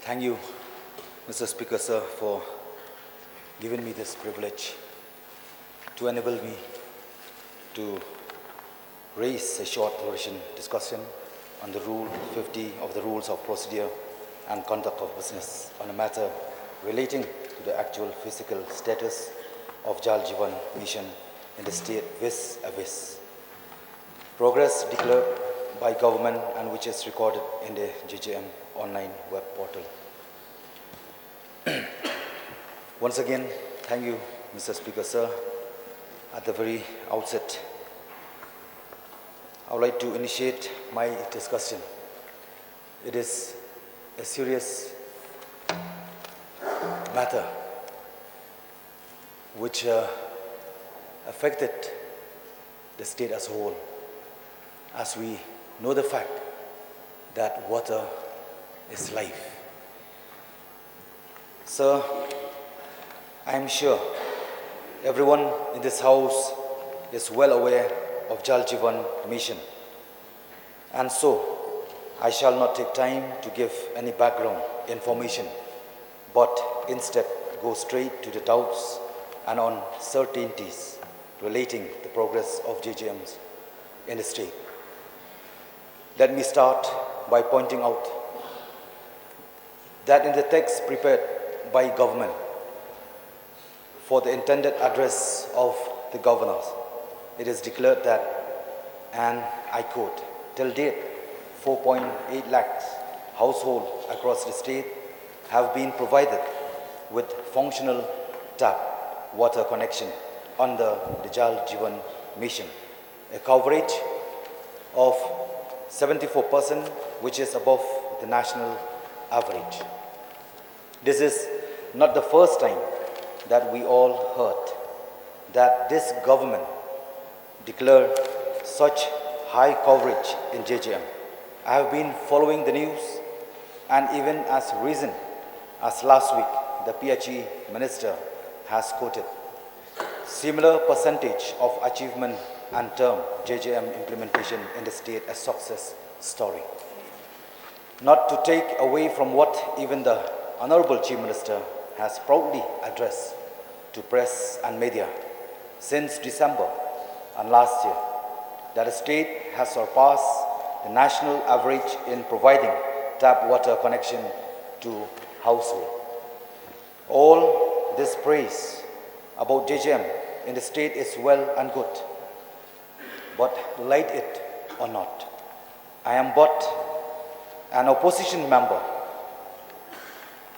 Thank you, Mr. Speaker, sir, for giving me this privilege to enable me to raise a short version discussion on the Rule 50 of the Rules of Procedure and Conduct of Business on a matter relating to the actual physical status of Jal Jeevan Mission in the state vis a vis. Progress declared by government and which is recorded in the JJM online web portal. Once again, thank you, Mr. Speaker, sir. At the very outset, I would like to initiate my discussion. It is a serious matter which affected the state as a whole, as we know the fact that water is life. Sir, I am sure everyone in this house is well aware of Jal Jeevan Mission, and so I shall not take time to give any background information, but instead go straight to the doubts and uncertainties relating the progress of JJMs in the state. Let me start by pointing out that in the text prepared by government for the intended address of the governors, it is declared that, and I quote, till date, 4.8 lakhs households across the state have been provided with functional tap water connection under the Jal Jeevan Mission, a coverage of 74%, which is above the national average. This is not the first time that we all heard that this government declared such high coverage in JJM. I have been following the news, and even as recent as last week, the PHE minister has quoted similar percentage of achievement and term JJM implementation in the state as success story. Not to take away from what even the Honorable Chief Minister has proudly addressed to press and media since December and last year, that the state has surpassed the national average in providing tap water connection to households. All this praise about JJM in the state is well and good, but like it or not, I am but an opposition member,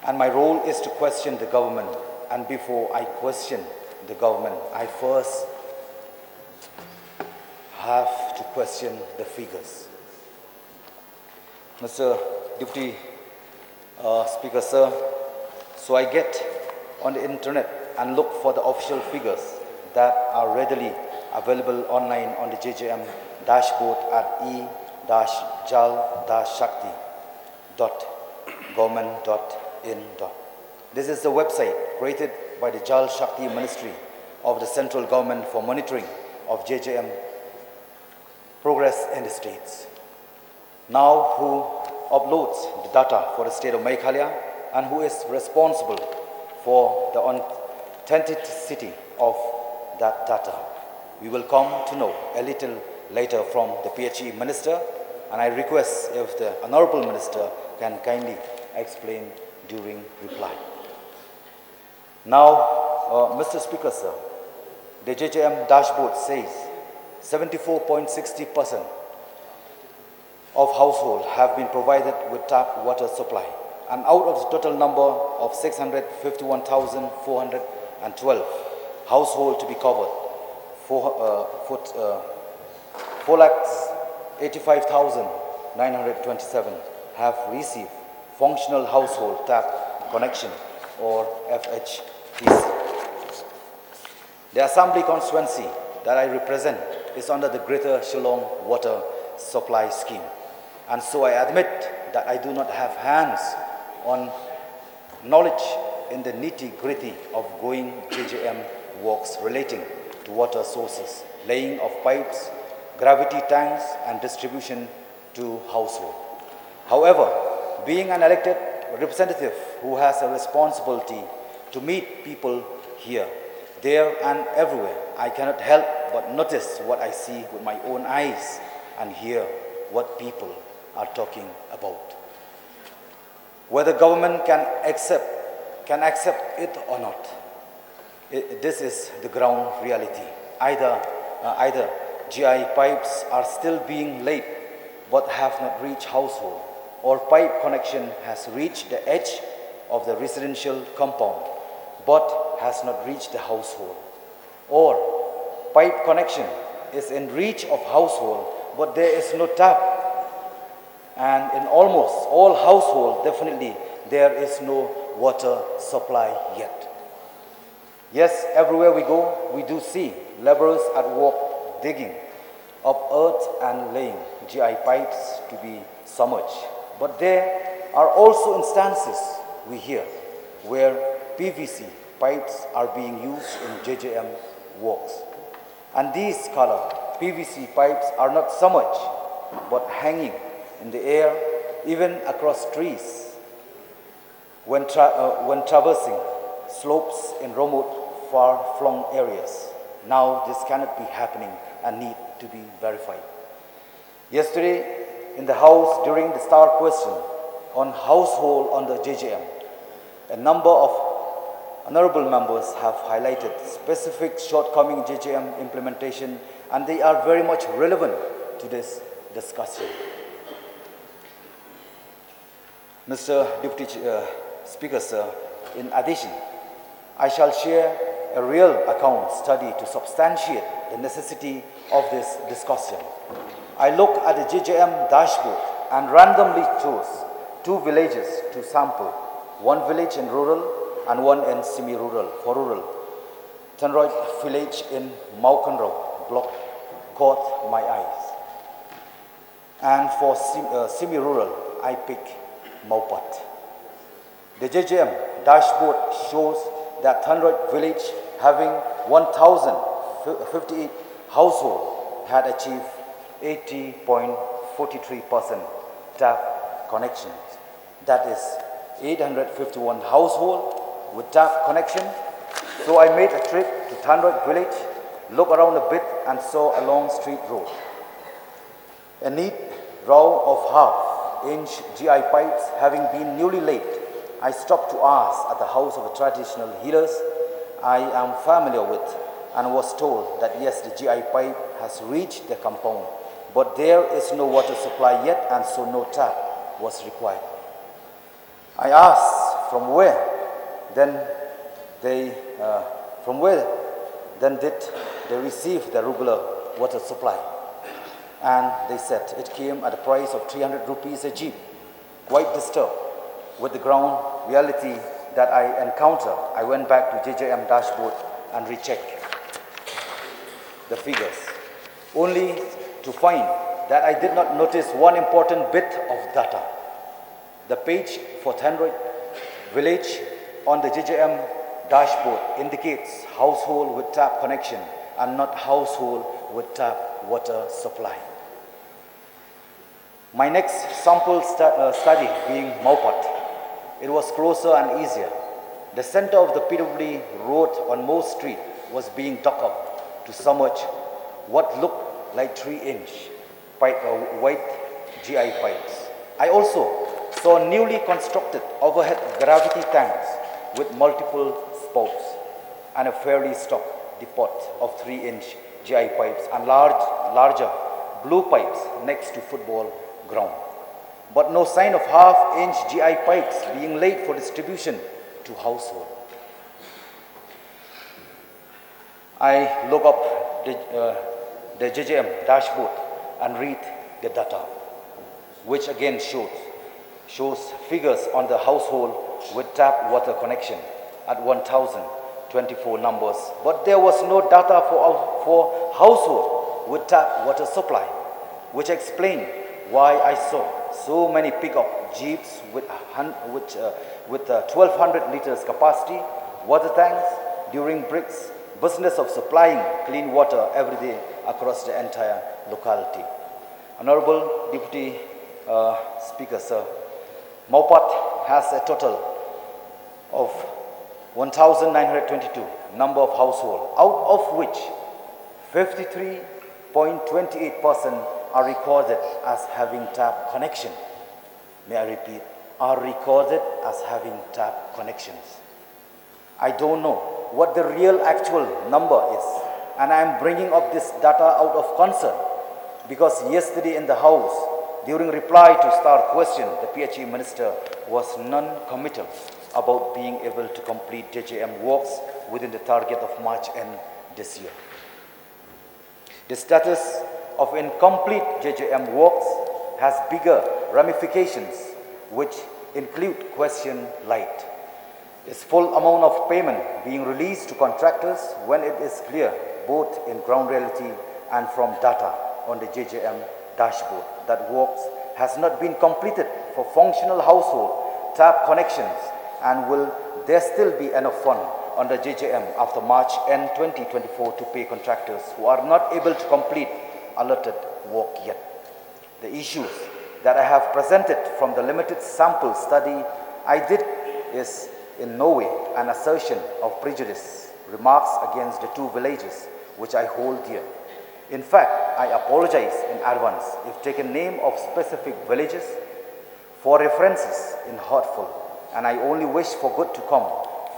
and my role is to question the government. And before I question the government, I first have to question the figures. Mr. Deputy Speaker, sir, so I get on the internet and look for the official figures that are readily available online on the JJM dashboard at e-jal-shakti.government.in. This is the website created by the Jal Shakti Ministry of the central government for monitoring of JJM progress in the states. Now, who uploads the data for the state of Meghalaya and who is responsible for the authenticity of that data? We will come to know a little later from the PHE Minister, and I request if the Honorable Minister can kindly explain during reply. Now, Mr. Speaker, sir, the JJM dashboard says 74.60% of households have been provided with tap water supply, and out of the total number of 651,412 households to be covered, 4,85,927 have received functional household tap connection, or FHTC. The assembly constituency that I represent is under the Greater Shillong Water Supply Scheme, and so I admit that I do not have hands-on knowledge in the nitty-gritty of going JJM works relating to water sources, laying of pipes, gravity tanks, and distribution to household. However, being an elected representative who has a responsibility to meet people here, there and everywhere, I cannot help but notice what I see with my own eyes and hear what people are talking about. Whether government can accept it or not, this is the ground reality. Either GI pipes are still being laid but have not reached household, or pipe connection has reached the edge of the residential compound but has not reached the household, or pipe connection is in reach of household but there is no tap, and in almost all households definitely there is no water supply yet. Yes, everywhere we go, we do see laborers at work digging up earth and laying GI pipes to be submerged. But there are also instances we hear where PVC pipes are being used in JJM works. And these color PVC pipes are not submerged, but hanging in the air, even across trees, when traversing slopes in remote, far-flung areas. Now this cannot be happening and need to be verified. Yesterday, in the House, during the star question on household under JJM, a number of honorable members have highlighted specific shortcomings in JJM implementation, and they are very much relevant to this discussion. Mr. Deputy Speaker, sir, in addition, I shall share a real account study to substantiate the necessity of this discussion. I looked at the JJM dashboard and randomly chose 2 villages to sample, one village in rural and one in semi-rural. For rural, Tanroid village in Maukanro block caught my eyes. And for semi-rural, I picked Maupat. The JJM dashboard shows that Tanroid village, having 1,058 households, had achieved 80.43% tap connections. That is 851 households with tap connection. So I made a trip to Tanroid village, looked around a bit and saw a long street road. A neat row of half-inch GI pipes having been newly laid. I stopped to ask at the house of the traditional healers I am familiar with, and was told that yes, the GI pipe has reached the compound, but there is no water supply yet, and so no tap was required. I asked from where then did they receive the regular water supply, and they said it came at a price of 300 rupees a jeep. Quite disturbed with the ground reality that I encountered, I went back to JJM dashboard and rechecked the figures, only to find that I did not notice one important bit of data. The page for Tanroid village on the JJM dashboard indicates household with tap connection and not household with tap water supply. My next sample study being Maupat. It was closer and easier. The center of the PWD road on Mo Street was being dug up to submerge what looked like 3-inch white GI pipes. I also saw newly constructed overhead gravity tanks with multiple spouts and a fairly stocked depot of 3-inch GI pipes and larger blue pipes next to football ground. But no sign of half-inch GI pipes being laid for distribution to household. I look up the JJM dashboard and read the data, which again shows figures on the household with tap water connection at 1,024 numbers, but there was no data for household with tap water supply, which explained why I saw so many pickup jeeps with 1,200 liters capacity, water tanks during bricks, business of supplying clean water every day across the entire locality. Honorable Deputy Speaker, sir, Maupat has a total of 1,922 number of households, out of which 53.28% are recorded as having tap connection. May I repeat, are recorded as having tap connections. I don't know what the real actual number is, and I am bringing up this data out of concern because yesterday in the House, during reply to Star question, the PHE Minister was non-committal about being able to complete JJM works within the target of March end this year. The status of incomplete JJM works has bigger ramifications, which include question like, is full amount of payment being released to contractors when it is clear, both in ground reality and from data on the JJM dashboard, that works has not been completed for functional household tap connections, and will there still be enough fund under JJM after March end 2024 to pay contractors who are not able to complete allotted work yet? The issues that I have presented from the limited sample study I did is in no way an assertion of prejudice, remarks against the two villages which I hold dear. In fact, I apologize in advance if taken name of specific villages for references in hurtful, and I only wish for good to come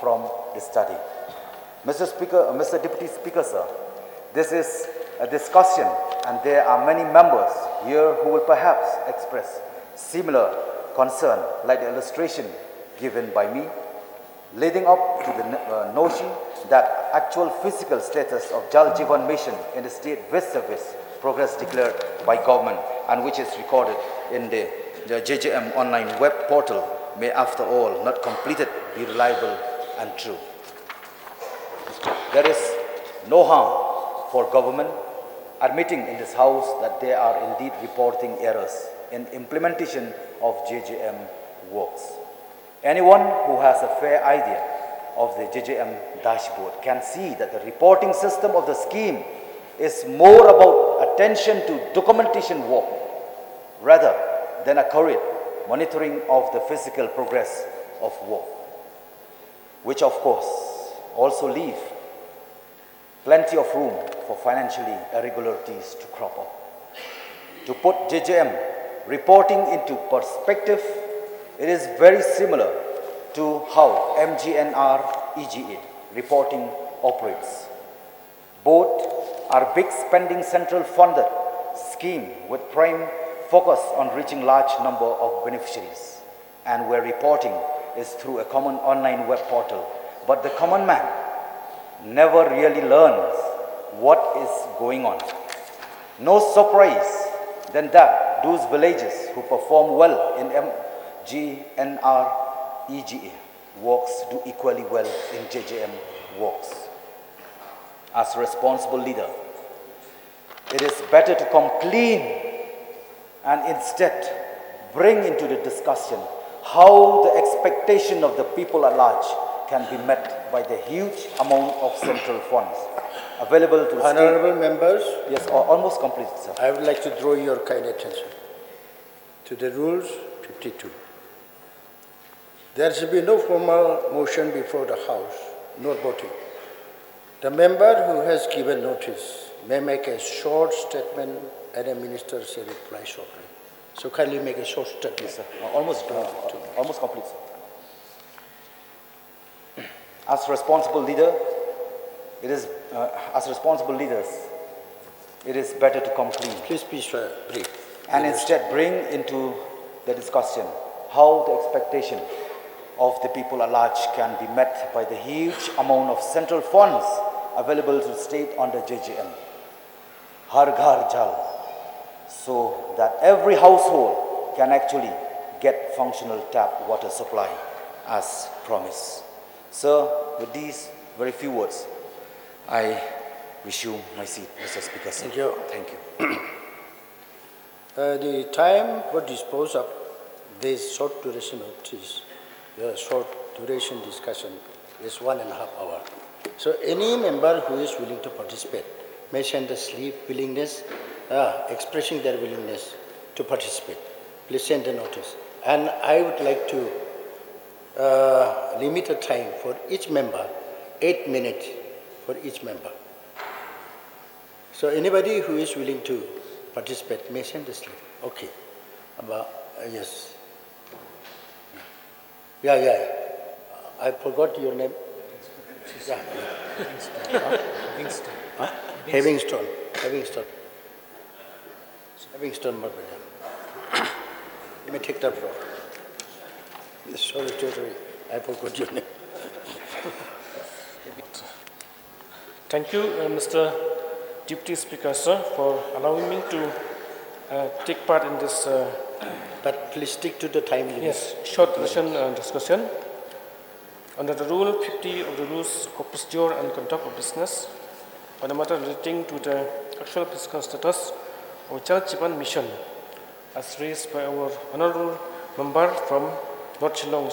from the study. Mr. Speaker, Mr. Deputy Speaker, sir, this is a discussion, and there are many members here who will perhaps express similar concern like the illustration given by me, leading up to the notion that actual physical status of Jal Jeevan Mission in the state with service progress declared by government and which is recorded in the JJM online web portal may after all not completed be reliable and true. There is no harm for government admitting in this House that there are indeed reporting errors in implementation of JJM works. Anyone who has a fair idea of the JJM dashboard can see that the reporting system of the scheme is more about attention to documentation work rather than accurate monitoring of the physical progress of work, which of course also leave plenty of room for financially irregularities to crop up. To put JJM reporting into perspective, it is very similar to how MGNR EGA reporting operates. Both are big spending central funded scheme with prime focus on reaching large number of beneficiaries, and where reporting is through a common online web portal. But the common man never really learns what is going on. No surprise than that those villages who perform well in MGNR EGA works do equally well in JJM works. As a responsible leader, it is better to come clean and instead bring into the discussion how the expectation of the people at large can be met by the huge amount of central funds available to the Honorable members, Yes, almost completed, sir. I would like to draw your kind attention to the rules 52. There should be no formal motion before the House, nor voting. The member who has given notice may make a short statement and a minister shall reply shortly. So kindly make a short statement. Yes, sir. Almost complete, sir. As responsible leader, as responsible leaders, it is better to come clean. Please be brief. And instead bring into the discussion how the expectation of the people at large can be met by the huge amount of central funds available to the state under JJM. Har Ghar Jal, so that every household can actually get functional tap water supply as promised. Sir, with these very few words, I resume my seat, Mr. Speaker. Sir. Thank you. Thank you. The time for dispose of this short duration notice, the short duration discussion is 1.5 hours. So any member who is willing to participate may send a slip willingness, expressing their willingness to participate. Please send a notice. And I would like to limited time for each member, 8 minutes for each member. So anybody who is willing to participate may send the slip. Okay. Yes. Yeah. I forgot your name. Yeah. Havingstone. Havingstone, Marbajan. You may take the floor. Sorry, I forgot your name. Thank you, Mr. Deputy Speaker, sir, for allowing me to take part in this. But please stick to the time limit. Yes, short session discussion. Under the Rule 50 of the Rules of Procedure and Conduct of Business, on a matter relating to the actual physical status of Jal Jeevan Mission, as raised by our honorable member from North Shillong,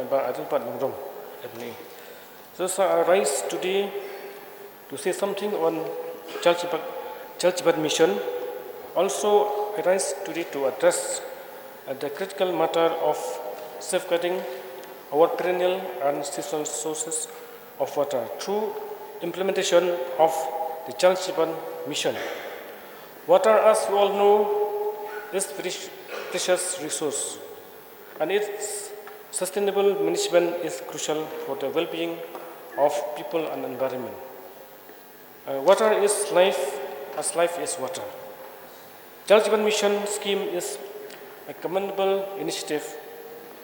by Adilpat Nungdom. So, sir, I rise today to say something on Jal Jeevan Mission. Also, I rise today to address the critical matter of safeguarding our perennial and seasonal sources of water through implementation of the Jal Jeevan Mission. Water, as we all know, is a very precious resource, and its sustainable management is crucial for the well-being of people and environment. Water is life, as life is water. Jal Jeevan Mission scheme is a commendable initiative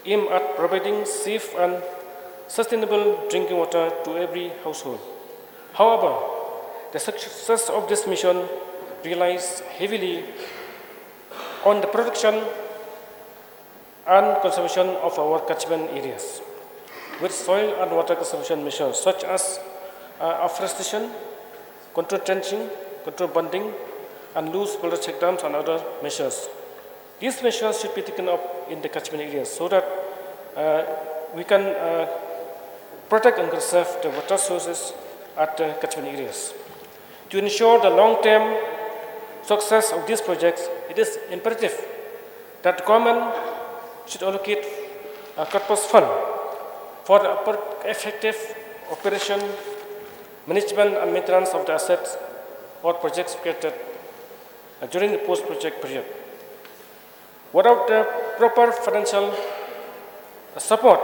aimed at providing safe and sustainable drinking water to every household. However, the success of this mission relies heavily on the production and conservation of our catchment areas, with soil and water conservation measures such as afforestation, control trenching, control bunding, and loose boulder check dams and other measures. These measures should be taken up in the catchment areas so that we can protect and conserve the water sources at the catchment areas. To ensure the long-term success of these projects, it is imperative that the government should allocate a corpus fund for the effective operation, management and maintenance of the assets or projects created during the post-project period. Without the proper financial support,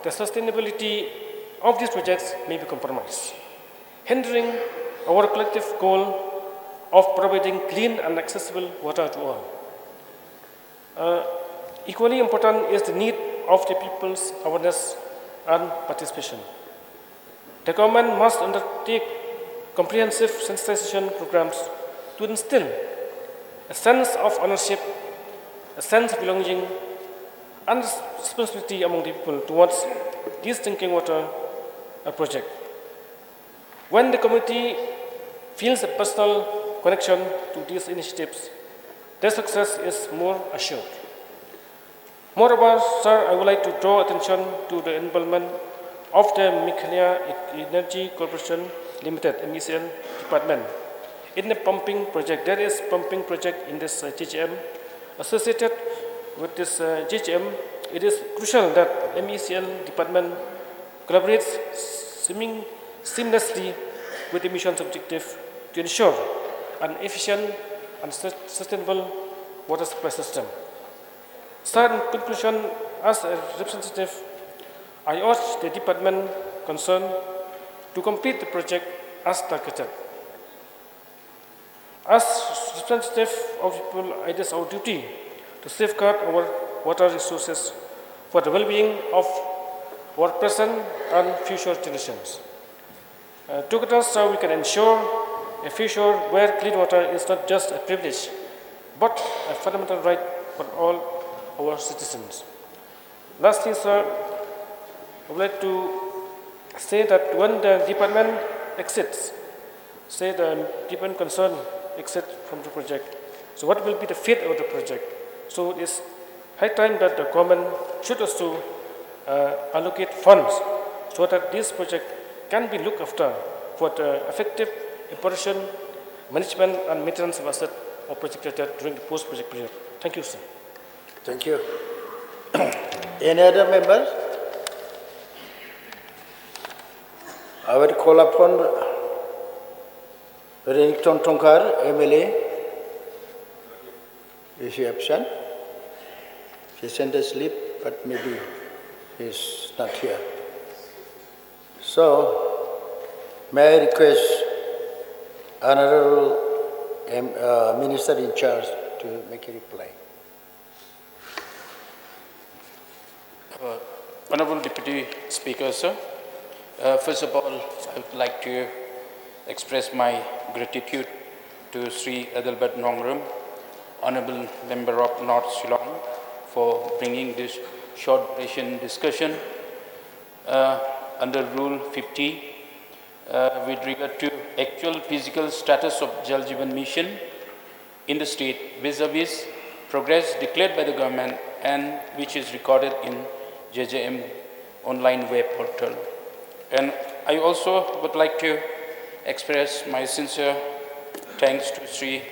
the sustainability of these projects may be compromised, hindering our collective goal of providing clean and accessible water to all. Equally important is the need of the people's awareness and participation. The government must undertake comprehensive sensitization programs to instill a sense of ownership, a sense of belonging, and responsibility among the people towards this drinking water project. When the community feels a personal connection to these initiatives, their success is more assured. Moreover, sir, I would like to draw attention to the involvement of the Meghalaya Energy Corporation Limited, MECL department, in the pumping project. There is pumping project in this GGM. Associated with this GGM, it is crucial that MECL department collaborates seamlessly with the mission's objective to ensure an efficient and sustainable water supply system. Sir, in conclusion, as a representative, I urge the department concerned to complete the project as targeted. As representative of people, it is our duty to safeguard our water resources for the well-being of our present and future generations. Together, so we can ensure a future where clean water is not just a privilege, but a fundamental right for all our citizens. Lastly, sir, I would like to say that when the department exits, say the department concerned exit from the project, so what will be the fate of the project? So it is high time that the government should also allocate funds so that this project can be looked after for the effective operation, management and maintenance of assets or project during the post-project period. Thank you, sir. Thank you. Any other members? I will call upon Renington Tonkar, MLA. Is he absent? He sent a slip, but maybe he's not here. So, may I request Honorable Minister in charge to make a reply. Honorable Deputy Speaker, sir. First of all, I would like to express my gratitude to Sri Adalbat Nongrum, Honorable Member of North Shillong, for bringing this short duration discussion under Rule 50 with regard to actual physical status of Jal Jeevan Mission in the state vis-a-vis progress declared by the government and which is recorded in JJM online web portal. And I also would like to express my sincere thanks to Sri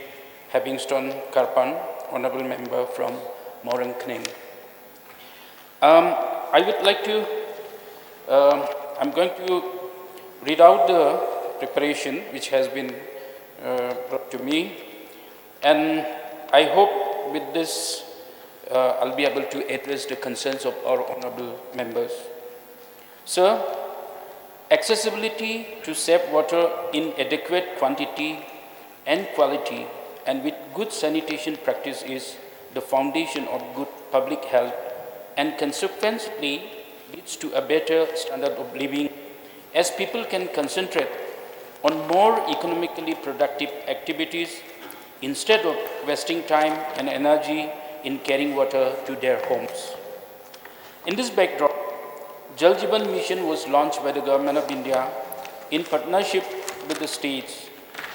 Habingstone Karpan, Honorable Member from Morang Kning. I would like to, I'm going to read out the preparation which has been brought to me, and I hope with this I'll be able to address the concerns of our honorable members. Sir, accessibility to safe water in adequate quantity and quality and with good sanitation practice is the foundation of good public health and consequently leads to a better standard of living as people can concentrate on more economically productive activities instead of wasting time and energy in carrying water to their homes. In this backdrop, Jal Jeevan Mission was launched by the Government of India in partnership with the states,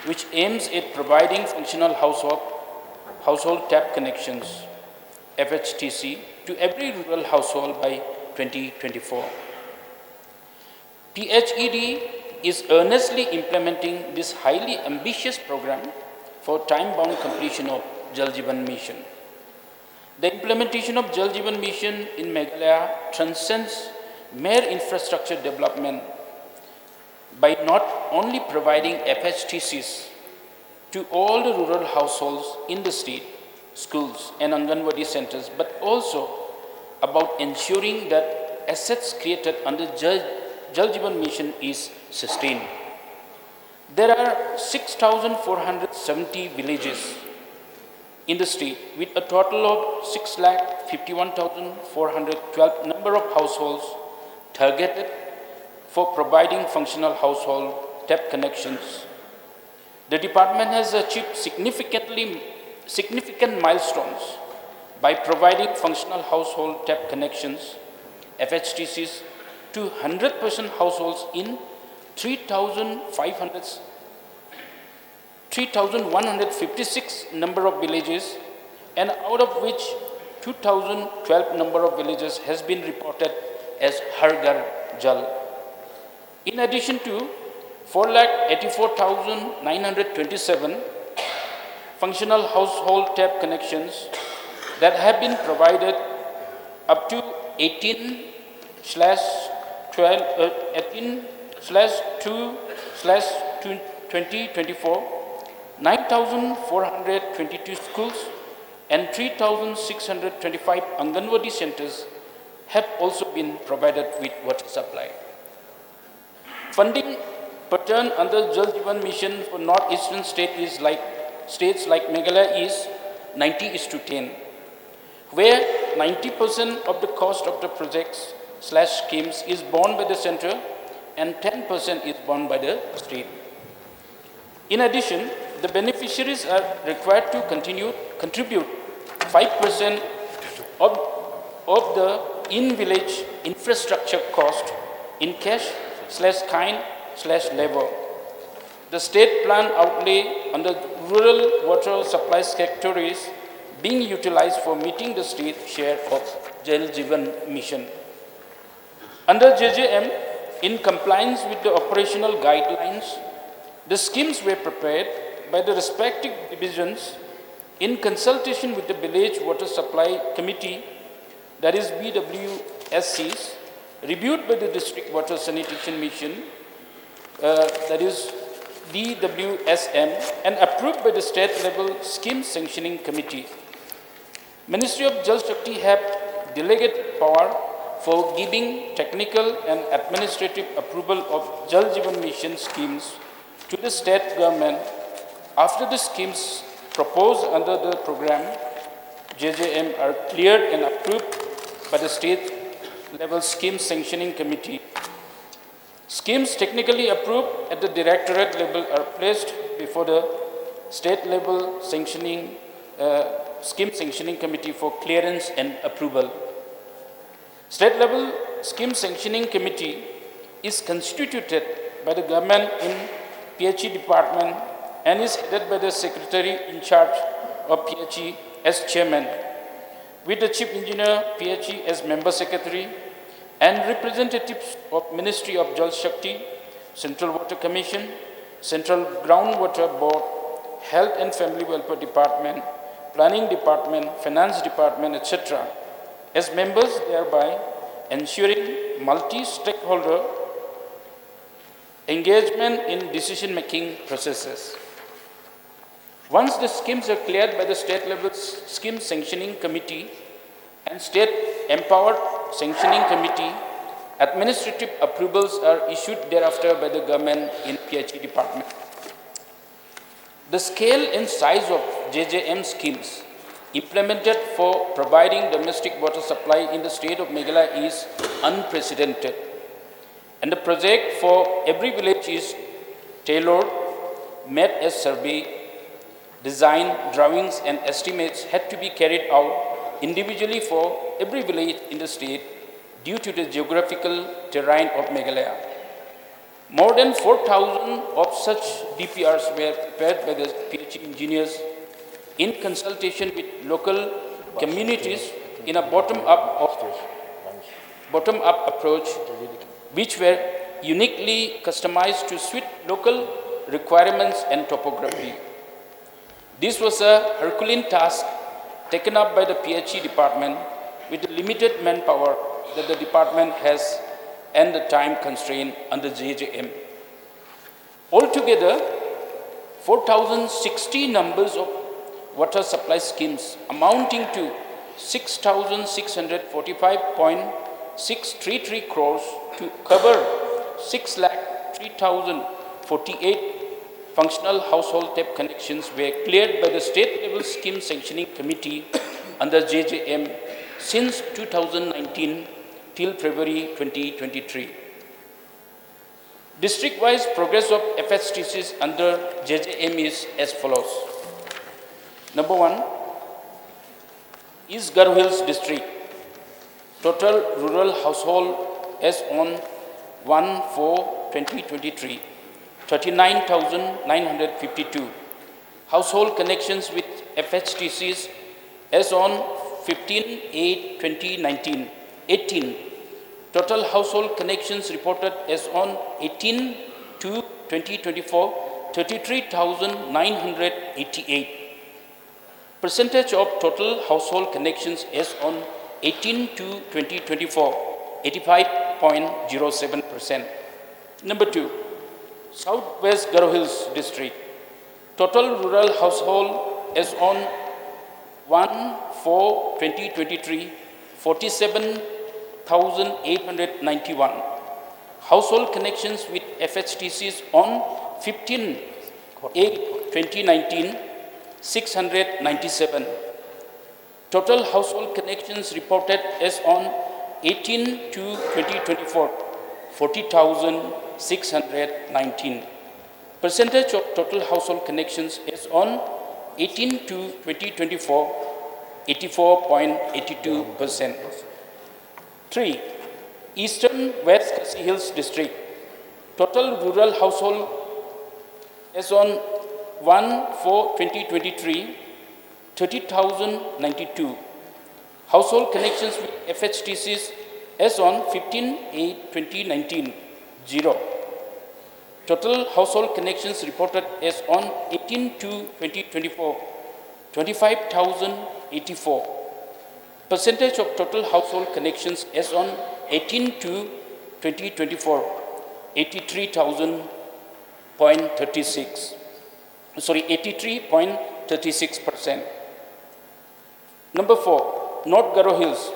which aims at providing functional household tap connections, FHTC, to every rural household by 2024. THED is earnestly implementing this highly ambitious program for time-bound completion of Jal Jeevan Mission. The implementation of Jal Jeevan Mission in Meghalaya transcends mere infrastructure development by not only providing FHTCs to all the rural households in the state, schools and Anganwadi centers, but also about ensuring that assets created under Jal Jeevan Mission is sustained. There are 6,470 villages in the state with a total of 6,51,412 number of households targeted for providing functional household tap connections. The department has achieved significant milestones by providing functional household tap connections, FHTCs, to 100% households in 3,156 number of villages, and out of which 2,012 number of villages has been reported as Har Ghar Jal. In addition to 4,84,927 functional household tap connections that have been provided up to 18/2/2024, 9,422 schools and 3,625 Anganwadi centers have also been provided with water supply. Funding pattern under Jal Jeevan Mission for northeastern states like Meghalaya is 90:10, where 90% of the cost of the projects/schemes is borne by the center and 10% is borne by the state. In addition, the beneficiaries are required to contribute 5% of the in-village infrastructure cost in cash/kind/labor. The state plan outlay under rural water supply sector is being utilized for meeting the state share of Jal Jeevan Mission. Under JJM, in compliance with the operational guidelines, the schemes were prepared by the respective divisions in consultation with the Village Water Supply Committee, that is BWSCs, reviewed by the District Water Sanitation Mission, that is DWSM, and approved by the state level scheme sanctioning committee. Ministry of Jal Shakti have delegated power for giving technical and administrative approval of Jal Jeevan Mission schemes to the state government after the schemes proposed under the program JJM are cleared and approved by the state level scheme sanctioning committee. Schemes technically approved at the directorate level are placed before the state level sanctioning scheme sanctioning committee for clearance and approval. State level scheme sanctioning committee is constituted by the government in PHE department and is headed by the secretary in charge of PHE as chairman, with the chief engineer PHE as member secretary, and representatives of Ministry of Jal Shakti, Central Water Commission, Central Groundwater Board, Health and Family Welfare Department, Planning Department, Finance Department, etc. as members, thereby ensuring multi-stakeholder engagement in decision-making processes. Once the schemes are cleared by the state-level scheme sanctioning committee and state-empowered sanctioning committee, administrative approvals are issued thereafter by the government in PHE department. The scale and size of JJM schemes implemented for providing domestic water supply in the state of Meghalaya is unprecedented, and the project for every village is tailored, made as survey, design, drawings and estimates had to be carried out individually for every village in the state due to the geographical terrain of Meghalaya. More than 4,000 of such DPRs were prepared by the PHE engineers in consultation with local communities in a bottom-up approach, which were uniquely customized to suit local requirements and topography. This was a Herculean task taken up by the PHE department with the limited manpower that the department has and the time constraint under JJM. Altogether, 4,060 numbers of water supply schemes amounting to 6,645.633 crores to cover 6,03,048 functional household tap connections were cleared by the state-level scheme sanctioning committee under JJM since 2019 till February 2023. District-wise progress of FHTCs under JJM is as follows. Number 1 is Garo Hills district. Total rural household as on 1/4/2023, 39,952. Household connections with FHTCs as on 15/8/2019, 18. Total household connections reported as on 18/2/2024, 33,988. Percentage of total household connections as on 18/2/2024, 85.07%. Number 2, Southwest Garo Hills district. Total rural household as on 1/4/2023, 47,891. Household connections with FHTCs on 15/8/2019, 697. Total household connections reported as on 18/2/2024, 40,619. Percentage of total household connections as on 18/2/2024, 84.82%. 3. Eastern West Khasi Hills district. Total rural household as on 1/4/2023, 30,092. Household connections with FHTCs as on 15/8/2019, 0. Total household connections reported as on 18/2/2024, 25,084. Percentage of total household connections as on 18/2/2024, 83,000 83.36%. Number 4, North Garo Hills.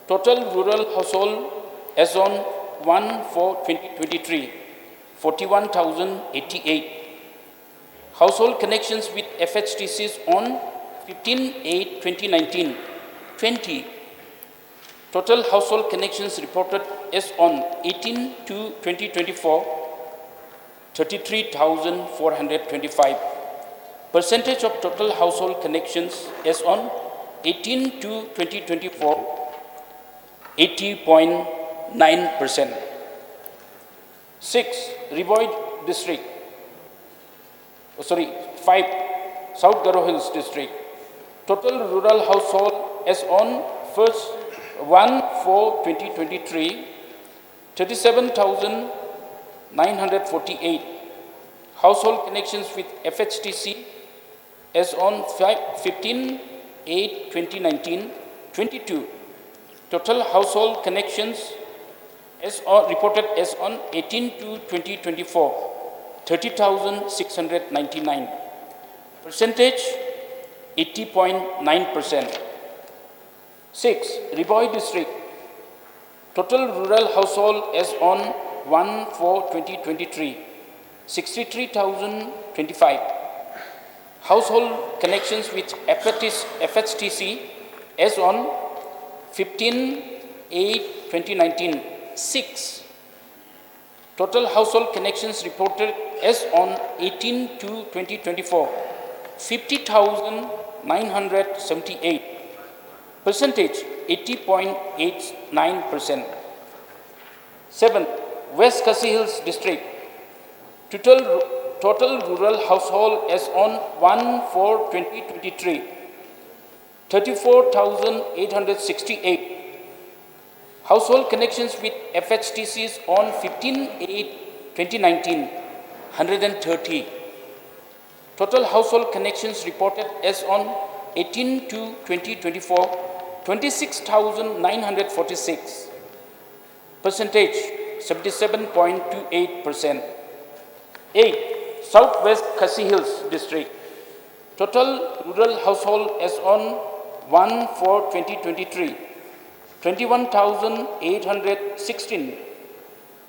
Total rural household as on 1/4/2023, 41,088. Household connections with FHTCs on 15/8/2019, 20. Total household connections reported as on 18/2/2024, 33,425. Percentage of total household connections as on 18/2/2024, 80.9%. 6. Rivoy District. 5. South Garo Hills District. Total rural household as on 1/4/2023, 37,948. Household connections with FHTC as on 15/8/2019, 22. Total household connections as reported as on 18/2/2024, 30,699. Percentage 80.9%. 6. Rivoy District. Total rural household as on 1/4/2023, 63,025. Household connections with FHTC as on 15/8/2019, 6. Total household connections reported as on 18/2/2024, 50,978. Percentage 80.89%. 7. West Khasi Hills District. Total rural household as on 1/4/2023, 34,868. Household connections with FHTCs on 15/8/2019, 130. Total household connections reported as on 18/2/2024, 26,946. Percentage 77.28%. 8. Southwest Khasi Hills District. Total rural household as on 1/4/2023, 21,816.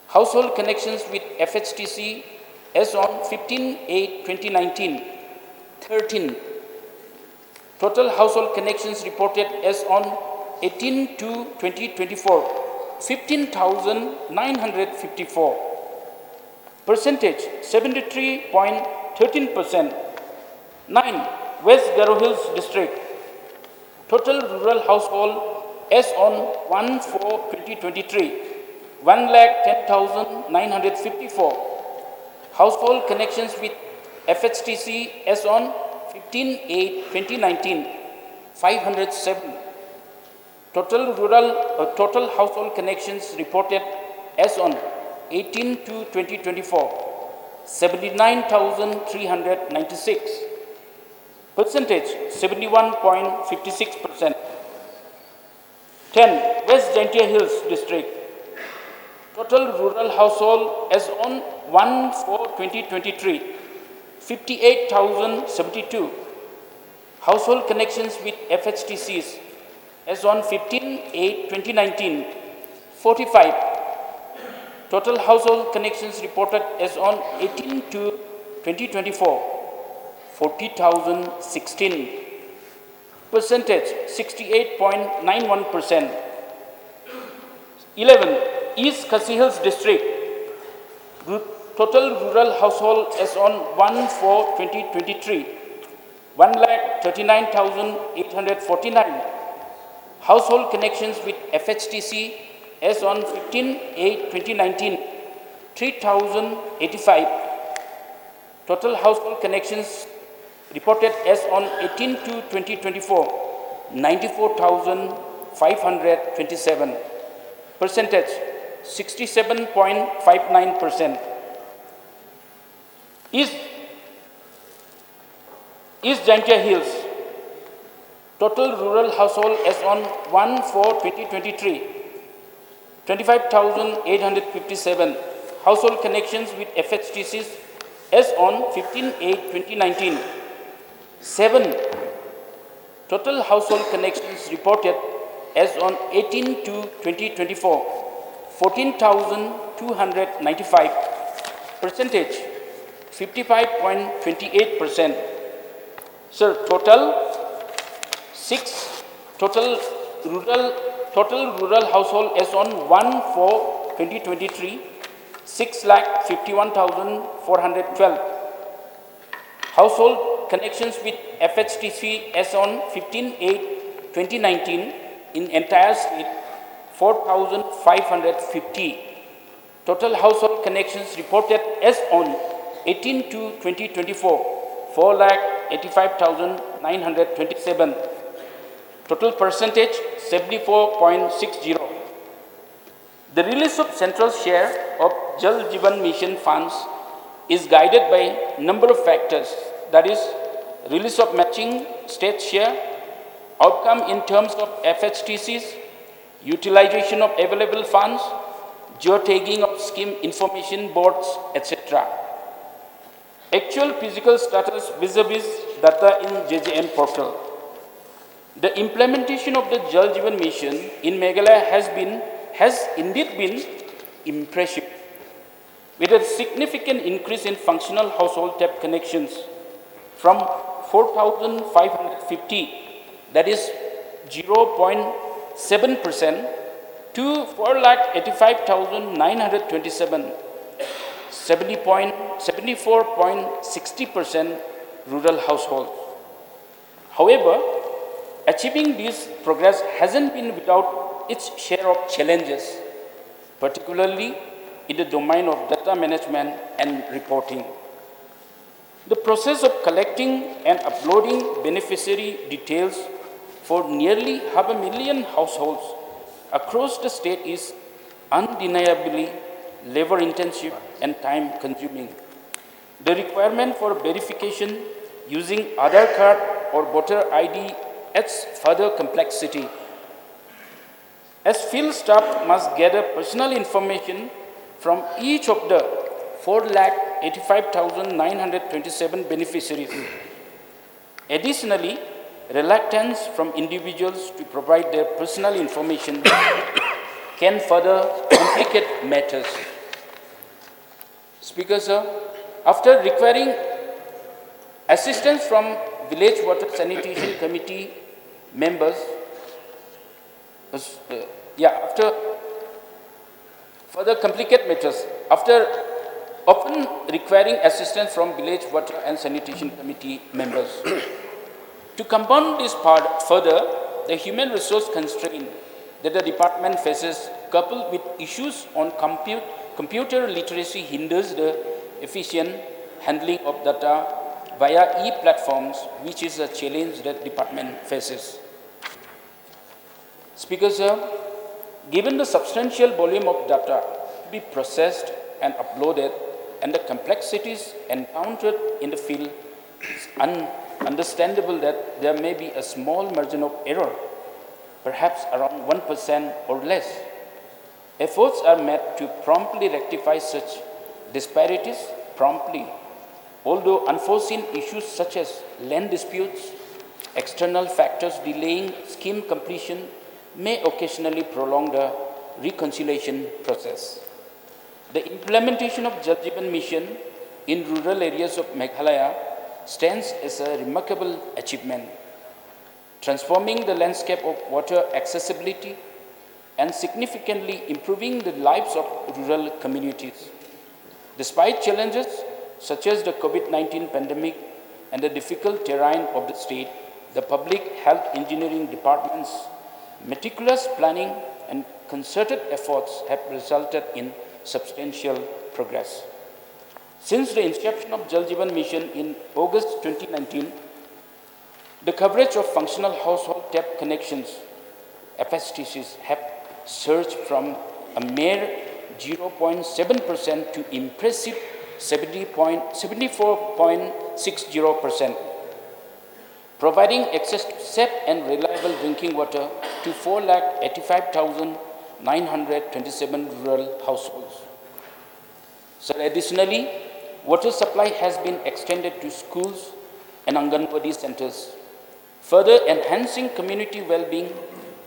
Household connections with FHTC as on 15/8/2019, 13. Total household connections reported as on 18/2/2024, 15,954. Percentage 73.13%. 9. West Garo Hills District. Total rural household as on 1/4/2023, 1,10,954. Household connections with FHTC as on 15/8/2019, 507. Total household connections reported as on 18/2/2024, 79,396. Percentage 71.56%. 10. West Jaintia Hills District. Total rural household as on 1/4/2023, 58,072. Household connections with FHTCs as on 15/8/2019, 45. Total household connections reported as on 18/2/2024, 40,016. Percentage 68.91%. 11. East Khasi Hills District. Total rural household as on 1/4/2023, 1,39,849. Household connections with FHTC as on 15/8/2019, 3,085. Total household connections reported as on 18/2/2024, 94,527. Percentage 67.59%. East Jaintia Hills. Total rural household as on 1/4/2023, 25,857. Household connections with FHTCs As on 15/8/2019, 7 total household connections reported as on 18/2/2024, 14,295, percentage 55.28%. Sir, total rural household as on 1/4/2023, 6,51,412. Household connections with FHTC as on 15/8/2019 in entire state, 4,550. Total household connections reported as on 18/2/2024, 4,85,927. Total percentage 74.60. The release of central share of Jal Jeevan Mission funds is guided by number of factors, that is, release of matching state share, outcome in terms of FHTCs, utilization of available funds, geotagging of scheme information boards, etc. Actual physical status vis-a-vis data in JJM portal. The implementation of the Jal Jeevan Mission in Meghalaya has indeed been impressive, with a significant increase in functional household tap connections from 4,550, that is 0.7%, to 4,85,927, 74.60% rural households. However, achieving this progress hasn't been without its share of challenges, particularly in the domain of data management and reporting. The process of collecting and uploading beneficiary details for nearly 500,000 households across the state is undeniably labor-intensive and time-consuming. The requirement for verification using Aadhaar card or voter ID adds further complexity, as field staff must gather personal information from each of the 4,85,927 beneficiaries. Additionally, reluctance from individuals to provide their personal information can further complicate matters. Speaker, sir, after requiring assistance from Village Water Sanitation Committee members, after further complicate matters, after often requiring assistance from Village Water and Sanitation Committee members. To compound this part further, the human resource constraint that the department faces, coupled with issues on computer literacy, hinders the efficient handling of data via e-platforms, which is a challenge that department faces. Speaker, sir, given the substantial volume of data to be processed and uploaded and the complexities encountered in the field, it's understandable that there may be a small margin of error, perhaps around 1% or less. Efforts are made to promptly rectify such disparities promptly, although unforeseen issues such as land disputes, external factors delaying scheme completion may occasionally prolong the reconciliation process. The implementation of Jal Jeevan Mission in rural areas of Meghalaya stands as a remarkable achievement, transforming the landscape of water accessibility and significantly improving the lives of rural communities. Despite challenges such as the COVID-19 pandemic and the difficult terrain of the state, the Public Health Engineering Department's meticulous planning and concerted efforts have resulted in substantial progress. Since the inception of Jal Jeevan Mission in August 2019, the coverage of functional household tap connections, FHTCs, have surged from a mere 0.7% to impressive 74.60%, providing access to safe and reliable drinking water to 4,85,927 rural households. So additionally, water supply has been extended to schools and Anganwadi centers, further enhancing community well-being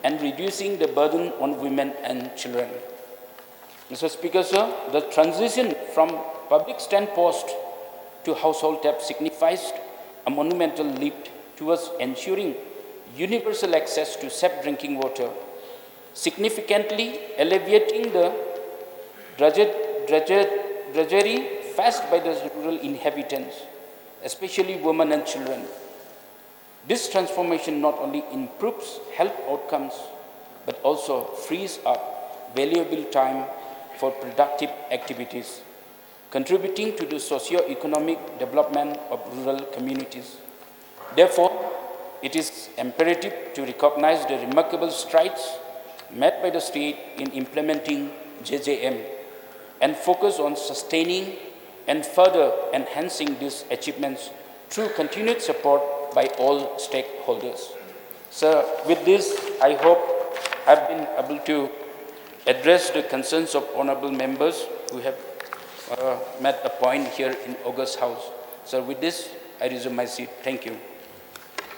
and reducing the burden on women and children. Mr. Speaker, sir, the transition from public stand post to household tap signifies a monumental leap towards ensuring universal access to safe drinking water, significantly alleviating the drudgery faced by the rural inhabitants, especially women and children. This transformation not only improves health outcomes, but also frees up valuable time for productive activities, contributing to the socio-economic development of rural communities. Therefore, it is imperative to recognize the remarkable strides made by the state in implementing JJM and focus on sustaining and further enhancing these achievements through continued support by all stakeholders. So with this, I hope I've been able to address the concerns of honorable members who have made a point here in August House. So with this, I resume my seat. Thank you.